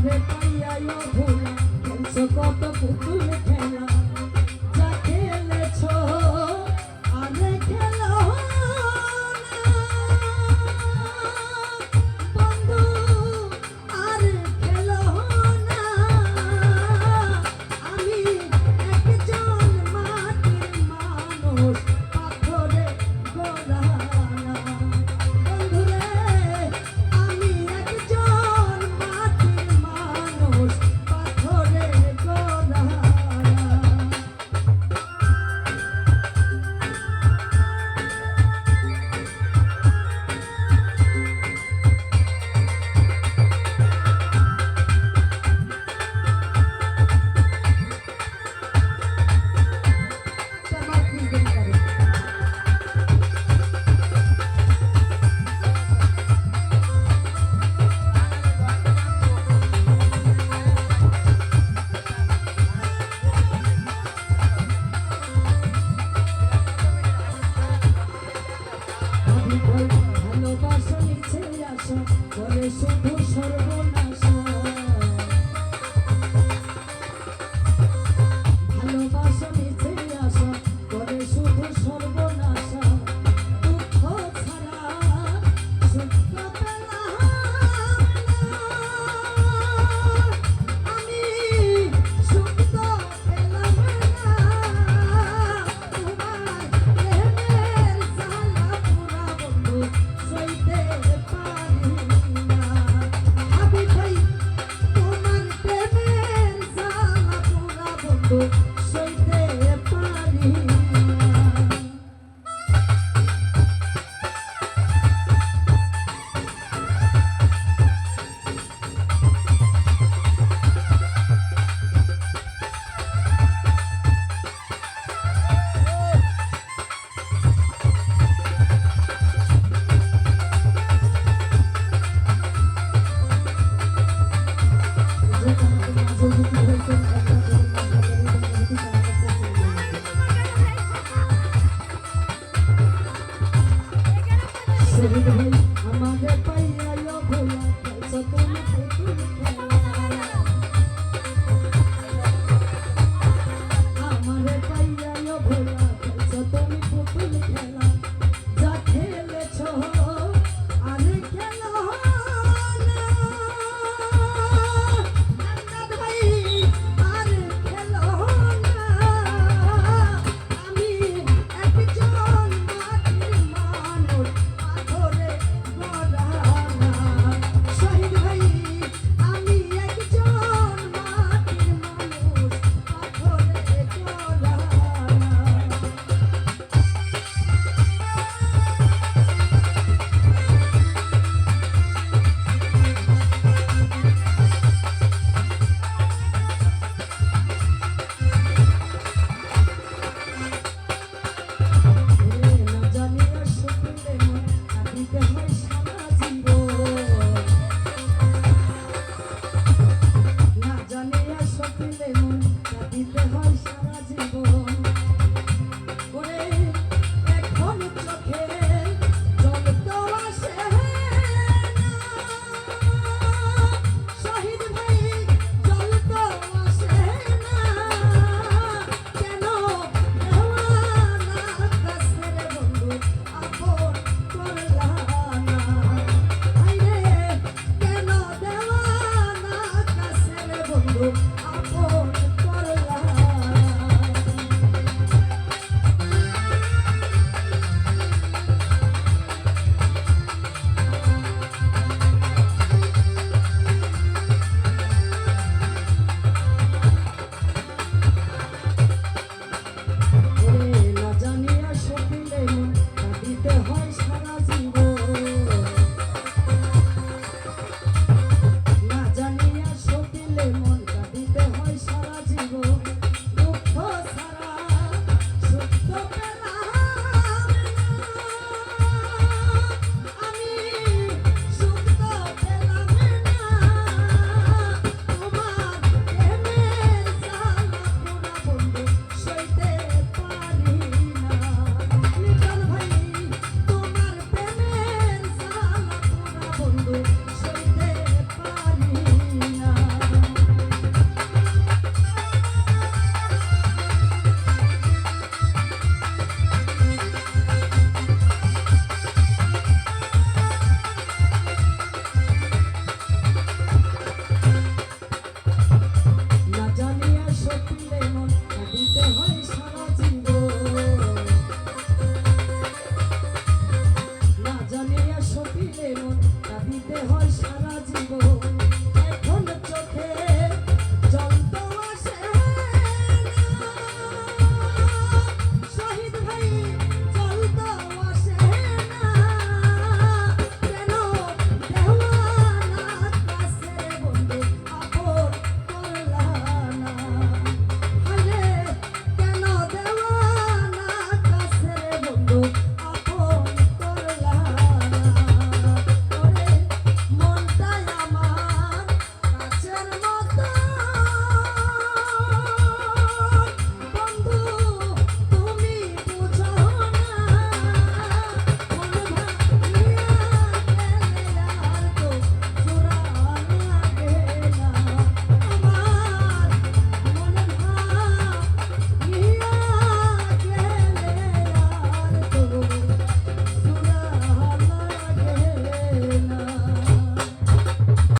আমারে পাইয়াই ভোলা খেলছো কত পুতুল খেলা যা খেলেছো আরে খেলো বন্ধু আর খেলো না আমি একজন মাটির মানুষ পাথরে গড়া বন্ধুরে আমি একজন মাটির মানুষ পাথরে গড়া ভালোবাসা নিচে আসা করে শুধু সর্বনাশ ভালোবাসা নিচে আসা করে শুধু সর্বনাশ দুঃখ ছাড়া সুখ পেলাম আমি সুখ পেলাম না তোমার প্রেমের জ্বালা পুরা বন্ধু সইতে পারি না আমি ভাই তোমার প্রেমের জ্বালা পুরা বন্ধু সইতে পারি না আমারে পাইয়া ভোলা খেলছো তুমি পুতুল খেলা আমারে পাইয়া ভোলা খেলছো তুমি পুতুল খেলা যা খেলেছো আরে খেলো না ভাই আর খেলো না আমি একজন মাটির মানুষ পাথরে গড়া শহীদ ভাই আমি একজন মাটির মানুষ পাথরে গড়া না জানিয়া শুনলে মন কাঁদিতে হয় সারা জীবন না জানিয়া শুনলে মন কাঁদিতে হয় সারা জীবন ওরে এখন চোখে জল তো আসে না শহীদ ভাই জল তো আসে না কেন দেওয়ানা কাছের বন্ধু আপন করলা না হায়রে কেন দেওয়ানা কাছের বন্ধু